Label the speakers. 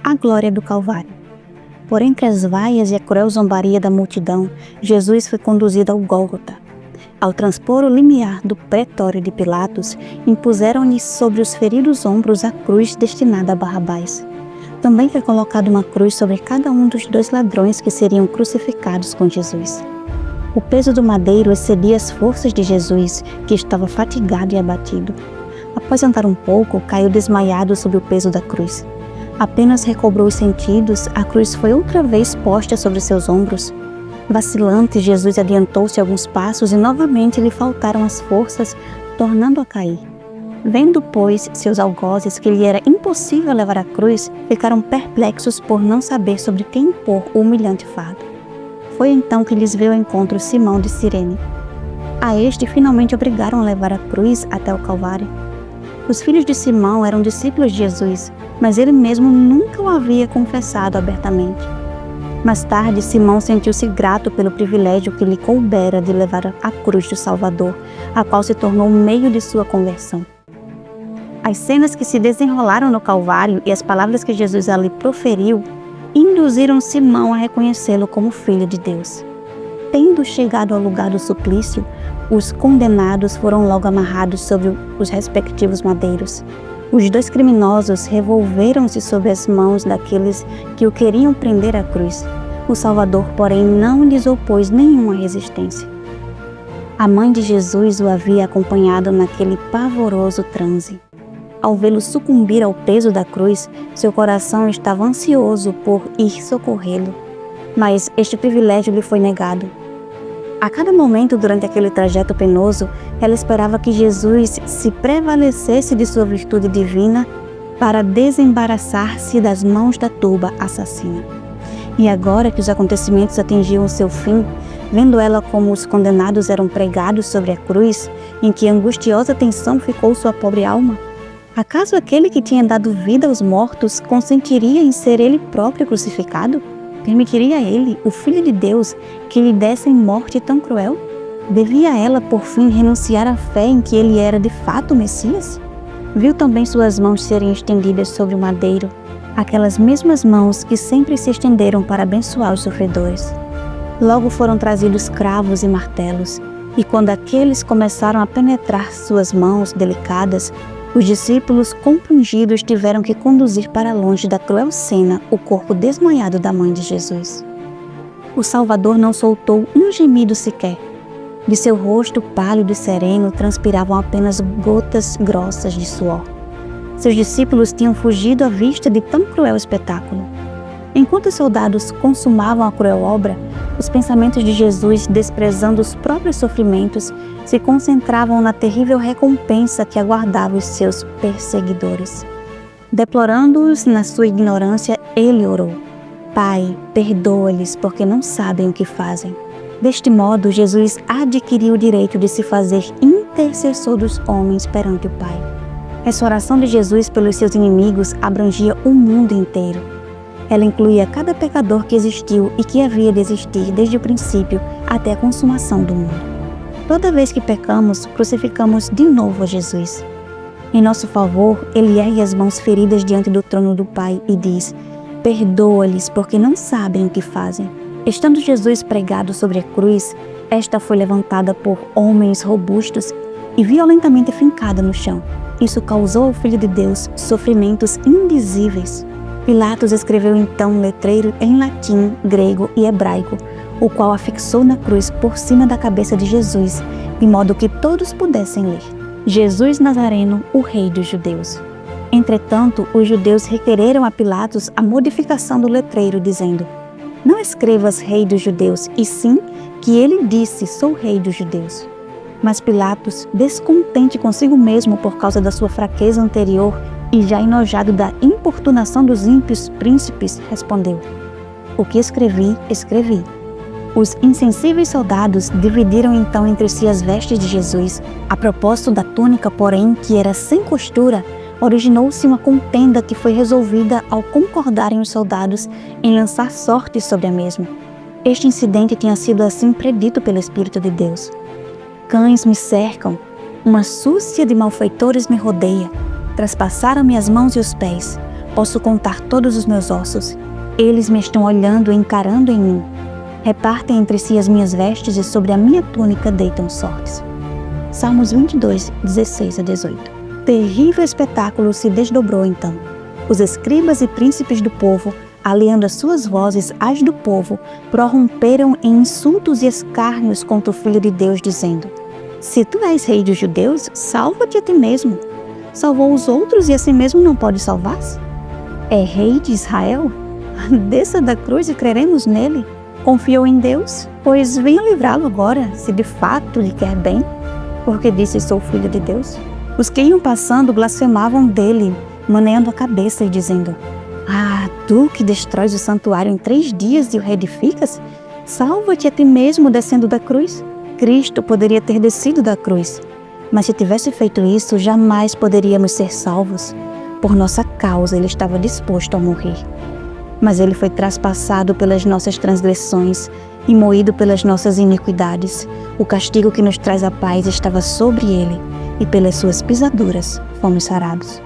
Speaker 1: A glória do Calvário. Por entre as vaias e a cruel zombaria da multidão, Jesus foi conduzido ao Gólgota. Ao transpor o limiar do pretório de Pilatos, impuseram-lhe sobre os feridos ombros a cruz destinada a Barrabás. Também foi colocada uma cruz sobre cada um dos 2 ladrões que seriam crucificados com Jesus. O peso do madeiro excedia as forças de Jesus, que estava fatigado e abatido. Após andar um pouco, caiu desmaiado sob o peso da cruz. Apenas recobrou os sentidos, a cruz foi outra vez posta sobre seus ombros. Vacilante, Jesus adiantou-se alguns passos e novamente lhe faltaram as forças, tornando a cair. Vendo, pois, seus algozes que lhe era impossível levar a cruz, ficaram perplexos por não saber sobre quem impor o humilhante fardo. Foi então que lhes veio ao encontro Simão de Cirene. A este finalmente obrigaram a levar a cruz até o Calvário. Os filhos de Simão eram discípulos de Jesus, mas ele mesmo nunca o havia confessado abertamente. Mais tarde, Simão sentiu-se grato pelo privilégio que lhe coubera de levar a cruz do Salvador, a qual se tornou o meio de sua conversão. As cenas que se desenrolaram no Calvário e as palavras que Jesus ali proferiu induziram Simão a reconhecê-lo como Filho de Deus. Tendo chegado ao lugar do suplício, os condenados foram logo amarrados sobre os respectivos madeiros. Os 2 criminosos revolveram-se sob as mãos daqueles que o queriam prender à cruz. O Salvador, porém, não lhes opôs nenhuma resistência. A mãe de Jesus o havia acompanhado naquele pavoroso transe. Ao vê-lo sucumbir ao peso da cruz, seu coração estava ansioso por ir socorrê-lo, mas este privilégio lhe foi negado. A cada momento durante aquele trajeto penoso, ela esperava que Jesus se prevalecesse de sua virtude divina para desembaraçar-se das mãos da turba assassina. E agora que os acontecimentos atingiam seu fim, vendo ela como os condenados eram pregados sobre a cruz, em que angustiosa tensão ficou sua pobre alma, acaso aquele que tinha dado vida aos mortos consentiria em ser ele próprio crucificado? Permitiria ele, o Filho de Deus, que lhe dessem morte tão cruel? Devia ela, por fim, renunciar à fé em que ele era de fato o Messias? Viu também suas mãos serem estendidas sobre o madeiro, aquelas mesmas mãos que sempre se estenderam para abençoar os sofredores. Logo foram trazidos cravos e martelos, e quando aqueles começaram a penetrar suas mãos delicadas, os discípulos compungidos tiveram que conduzir para longe da cruel cena o corpo desmaiado da mãe de Jesus. O Salvador não soltou um gemido sequer. De seu rosto pálido e sereno transpiravam apenas gotas grossas de suor. Seus discípulos tinham fugido à vista de tão cruel espetáculo. Enquanto os soldados consumavam a cruel obra, os pensamentos de Jesus, desprezando os próprios sofrimentos, se concentravam na terrível recompensa que aguardava os seus perseguidores. Deplorando-os na sua ignorância, ele orou: Pai, perdoa-lhes, porque não sabem o que fazem. Deste modo, Jesus adquiriu o direito de se fazer intercessor dos homens perante o Pai. Essa oração de Jesus pelos seus inimigos abrangia o mundo inteiro. Ela incluía cada pecador que existiu e que havia de existir desde o princípio até a consumação do mundo. Toda vez que pecamos, crucificamos de novo a Jesus. Em nosso favor, ele ergue as mãos feridas diante do trono do Pai e diz: Perdoa-lhes, porque não sabem o que fazem. Estando Jesus pregado sobre a cruz, esta foi levantada por homens robustos e violentamente fincada no chão. Isso causou ao Filho de Deus sofrimentos indizíveis. Pilatos escreveu então um letreiro em latim, grego e hebraico, o qual afixou na cruz por cima da cabeça de Jesus, de modo que todos pudessem ler: Jesus Nazareno, o Rei dos Judeus. Entretanto, os judeus requereram a Pilatos a modificação do letreiro, dizendo: Não escrevas Rei dos Judeus, e sim que ele disse: Sou Rei dos Judeus. Mas Pilatos, descontente consigo mesmo por causa da sua fraqueza anterior e já enojado da importunação dos ímpios príncipes, respondeu: O que escrevi, escrevi. Os insensíveis soldados dividiram então entre si as vestes de Jesus. A propósito da túnica, porém, que era sem costura, originou-se uma contenda que foi resolvida ao concordarem os soldados em lançar sorte sobre a mesma. Este incidente tinha sido assim predito pelo Espírito de Deus. Cães me cercam, uma súcia de malfeitores me rodeia. Traspassaram-me as mãos e os pés. Posso contar todos os meus ossos. Eles me estão olhando e encarando em mim. Repartem entre si as minhas vestes e sobre a minha túnica deitam sortes. Salmos 22, 16 a 18. Terrível espetáculo se desdobrou então. Os escribas e príncipes do povo, aliando as suas vozes às do povo, prorromperam em insultos e escárnios contra o Filho de Deus, dizendo: Se tu és rei dos judeus, salva-te a ti mesmo. Salvou os outros e a si mesmo não pode salvar-se? É rei de Israel? Desça da cruz e creremos nele. Confiou em Deus? Pois venha livrá-lo agora, se de fato lhe quer bem, porque disse: sou filho de Deus. Os que iam passando blasfemavam dele, maneando a cabeça e dizendo: Ah, tu que destróis o santuário em 3 dias e o reedificas? Salva-te a ti mesmo descendo da cruz. Cristo poderia ter descido da cruz, mas se tivesse feito isso, jamais poderíamos ser salvos. Por nossa causa, ele estava disposto a morrer. Mas ele foi traspassado pelas nossas transgressões e moído pelas nossas iniquidades. O castigo que nos traz a paz estava sobre ele, e pelas suas pisaduras fomos sarados.